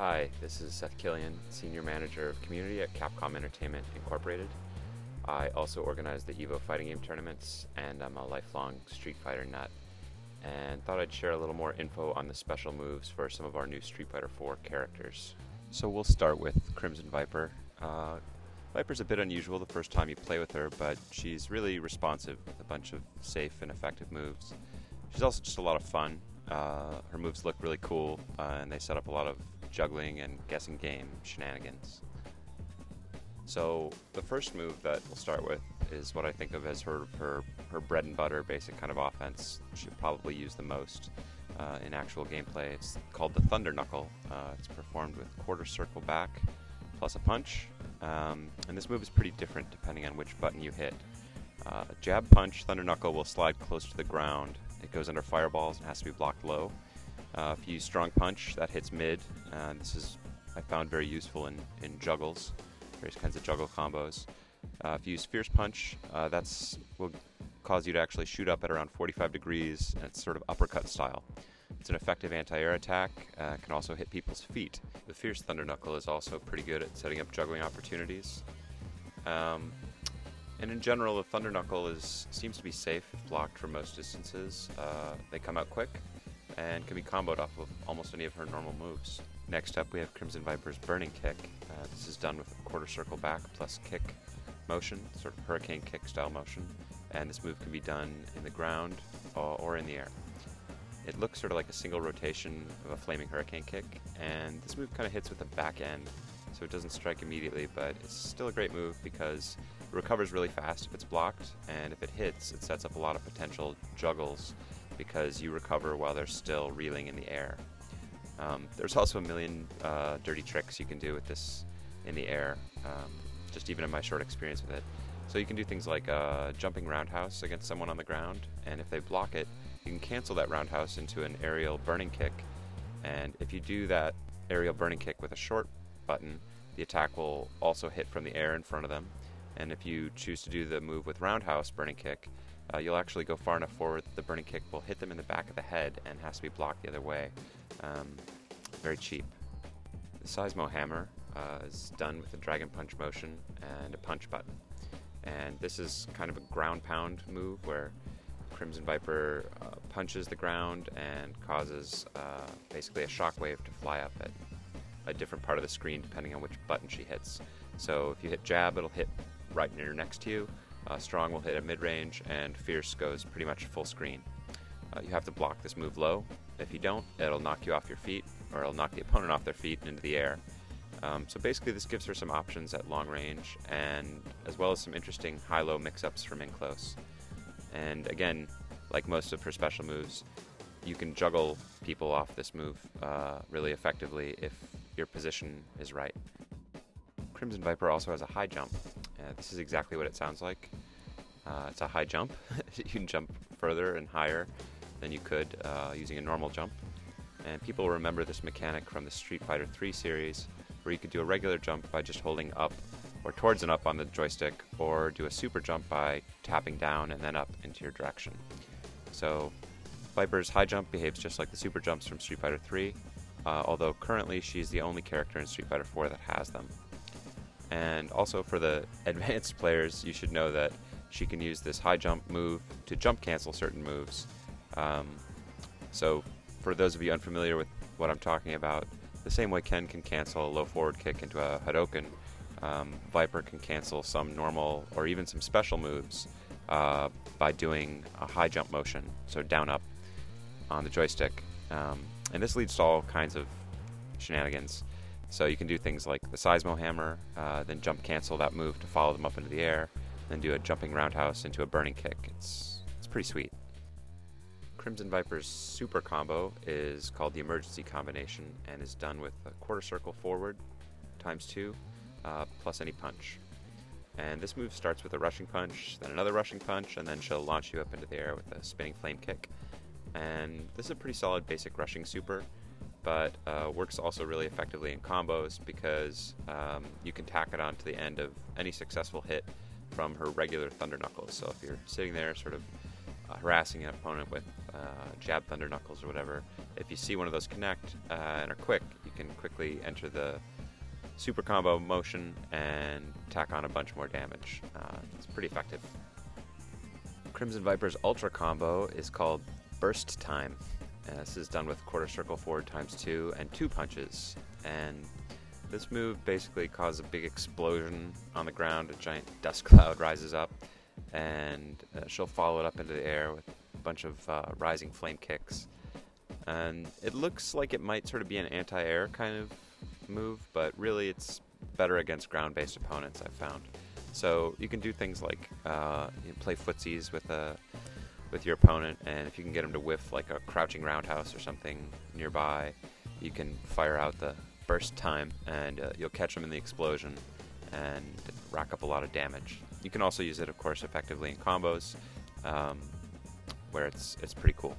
Hi, this is Seth Killian, Senior Manager of Community at Capcom Entertainment Incorporated. I also organize the EVO fighting game tournaments, and I'm a lifelong Street Fighter nut. And thought I'd share a little more info on the special moves for some of our new Street Fighter 4 characters. So we'll start with Crimson Viper. Viper's a bit unusual the first time you play with her, but she's really responsive with a bunch of safe and effective moves. She's also just a lot of fun. Her moves look really cool, and they set up a lot of juggling and guessing game shenanigans. So the first move that we'll start with is what I think of as her bread and butter basic kind of offense. She'll probably use the most in actual gameplay. It's called the Thunder Knuckle. It's performed with quarter circle back plus a punch, and this move is pretty different depending on which button you hit. Jab punch, Thunder Knuckle will slide close to the ground. It goes under fireballs and has to be blocked low. If you use Strong Punch, that hits mid. This is, I found, very useful in juggles, various kinds of juggle combos. If you use Fierce Punch, that's will cause you to actually shoot up at around 45 degrees, and it's sort of uppercut style. It's an effective anti-air attack, can also hit people's feet. The Fierce Thunder Knuckle is also pretty good at setting up juggling opportunities. And in general, the Thunder Knuckle seems to be safe if blocked from most distances. They come out quick and can be comboed off of almost any of her normal moves. Next up, we have Crimson Viper's Burning Kick. This is done with a quarter circle back plus kick motion, sort of hurricane kick style motion, and this move can be done in the ground or in the air. It looks sort of like a single rotation of a flaming hurricane kick, and this move kind of hits with the back end, so it doesn't strike immediately, but it's still a great move because it recovers really fast if it's blocked, and if it hits, it sets up a lot of potential juggles because you recover while they're still reeling in the air. There's also a million dirty tricks you can do with this in the air, just even in my short experience with it. So you can do things like jumping roundhouse against someone on the ground, and if they block it, you can cancel that roundhouse into an aerial burning kick, and if you do that aerial burning kick with a short button, the attack will also hit from the air in front of them, and if you choose to do the move with roundhouse burning kick, you'll actually go far enough forward that the burning kick will hit them in the back of the head and has to be blocked the other way. Very cheap. The Seismo Hammer is done with a dragon punch motion and a punch button. And this is kind of a ground pound move where Crimson Viper punches the ground and causes basically a shockwave to fly up at a different part of the screen depending on which button she hits. So if you hit jab, it'll hit right near next to you. Strong will hit at mid-range, and Fierce goes pretty much full screen. You have to block this move low. If you don't, it'll knock you off your feet, or it'll knock the opponent off their feet and into the air. So basically this gives her some options at long range, and as well as some interesting high-low mix-ups from in close. And again, like most of her special moves, you can juggle people off this move really effectively if your position is right. Crimson Viper also has a high jump. This is exactly what it sounds like. It's a high jump. You can jump further and higher than you could using a normal jump. And people remember this mechanic from the Street Fighter 3 series, where you could do a regular jump by just holding up or towards and up on the joystick, or do a super jump by tapping down and then up into your direction. So Viper's high jump behaves just like the super jumps from Street Fighter 3, although currently she's the only character in Street Fighter 4 that has them. And also for the advanced players, you should know that she can use this high jump move to jump cancel certain moves. So for those of you unfamiliar with what I'm talking about, the same way Ken can cancel a low forward kick into a Hadouken, Viper can cancel some normal or even some special moves by doing a high jump motion, so down up on the joystick. And this leads to all kinds of shenanigans. So you can do things like the Seismo Hammer, then jump cancel that move to follow them up into the air, then do a jumping roundhouse into a burning kick. It's pretty sweet. Crimson Viper's super combo is called the Emergency Combination and is done with a quarter circle forward ×2 plus any punch. And this move starts with a rushing punch, then another rushing punch, and then she'll launch you up into the air with a spinning flame kick. And this is a pretty solid basic rushing super, but works also really effectively in combos because you can tack it on to the end of any successful hit from her regular Thunder Knuckles. So if you're sitting there sort of harassing an opponent with jab thunder knuckles or whatever. If you see one of those connect and are quick, you can quickly enter the super combo motion and tack on a bunch more damage. It's pretty effective. Crimson Viper's ultra combo is called Burst Time. This is done with quarter circle forward ×2 and 2 punches. And this move basically causes a big explosion on the ground. A giant dust cloud rises up, and she'll follow it up into the air with a bunch of rising flame kicks. And it looks like it might sort of be an anti-air kind of move, but really it's better against ground-based opponents, I've found. So you can do things like play footsies with your opponent, and if you can get him to whiff like a crouching roundhouse or something nearby, you can fire out the Burst Time, and you'll catch him in the explosion and rack up a lot of damage. You can also use it, of course, effectively in combos, where it's pretty cool.